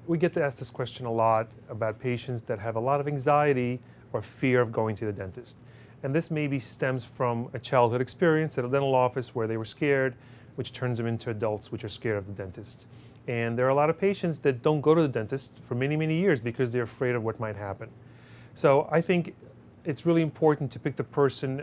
we get to ask this question a lot about patients that have a lot of anxiety or fear of going to the dentist. And this maybe stems from a childhood experience at a dental office where they were scared, which turns them into adults which are scared of the dentist. And there are a lot of patients that don't go to the dentist for many, many years because they're afraid of what might happen. So I think it's really important to pick the person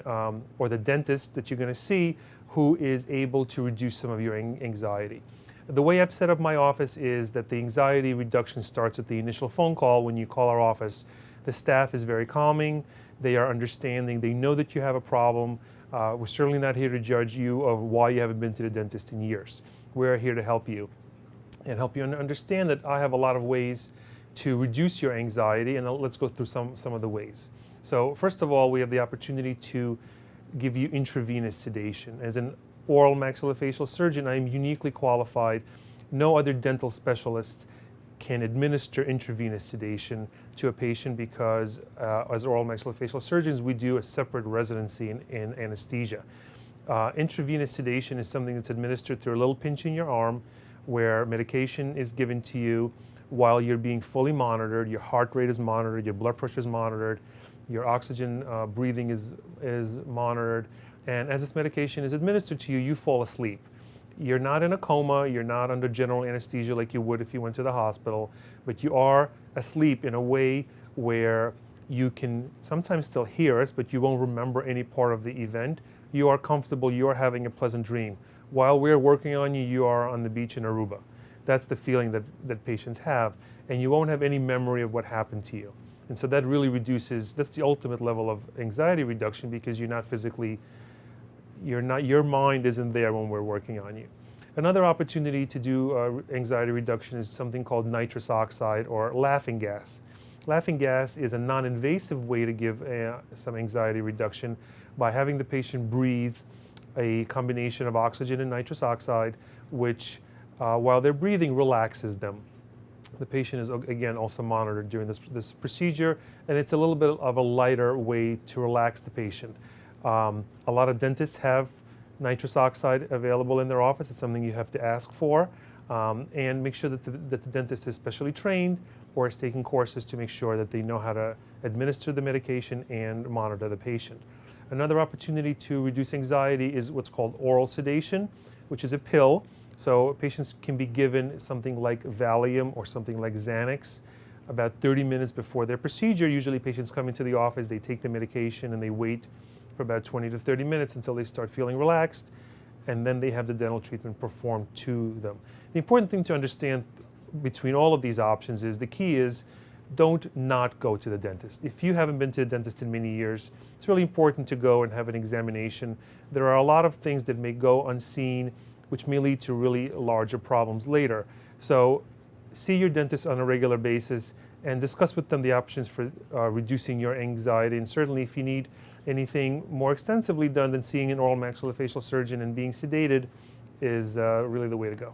or the dentist that you're going to see who is able to reduce some of your anxiety. The way I've set up my office is that the anxiety reduction starts at the initial phone call. When you call our office, the staff is very calming, they are understanding, they know that you have a problem. We're certainly not here to judge you of why you haven't been to the dentist in years. We're here to help you and help you understand that I have a lot of ways to reduce your anxiety, and let's go through some of the ways. So first of all, we have the opportunity to give you intravenous sedation. As an oral maxillofacial surgeon, I am uniquely qualified. No other dental specialist can administer intravenous sedation to a patient because as oral maxillofacial surgeons, we do a separate residency in anesthesia. Intravenous sedation is something that's administered through a little pinch in your arm where medication is given to you while you're being fully monitored. Your heart rate is monitored, your blood pressure is monitored, your oxygen breathing is monitored, and as this medication is administered to you, you fall asleep. You're not in a coma, you're not under general anesthesia like you would if you went to the hospital, but you are asleep in a way where you can sometimes still hear us, but you won't remember any part of the event. You are comfortable, you are having a pleasant dream. While we're working on you, you are on the beach in Aruba. That's the feeling that patients have, and you won't have any memory of what happened to you. And so that really reduces, that's the ultimate level of anxiety reduction because you're not physically, your mind isn't there when we're working on you. Another opportunity to do anxiety reduction is something called nitrous oxide or laughing gas. Laughing gas is a non-invasive way to give some anxiety reduction by having the patient breathe a combination of oxygen and nitrous oxide, which while they're breathing relaxes them. The patient is again also monitored during this procedure, and it's a little bit of a lighter way to relax the patient. A lot of dentists have nitrous oxide available in their office. It's something you have to ask for, and make sure that the dentist is specially trained or is taking courses to make sure that they know how to administer the medication and monitor the patient. Another opportunity to reduce anxiety is what's called oral sedation, which is a pill. So patients can be given something like Valium or something like Xanax about 30 minutes before their procedure. Usually patients come into the office, they take the medication and they wait for about 20 to 30 minutes until they start feeling relaxed, and then they have the dental treatment performed to them. The important thing to understand between all of these options is the key is don't not go to the dentist. If you haven't been to the dentist in many years, it's really important to go and have an examination. There are a lot of things that may go unseen which may lead to really larger problems later. So see your dentist on a regular basis and discuss with them the options for reducing your anxiety. And certainly if you need anything more extensively done than seeing an oral maxillofacial surgeon and being sedated is really the way to go.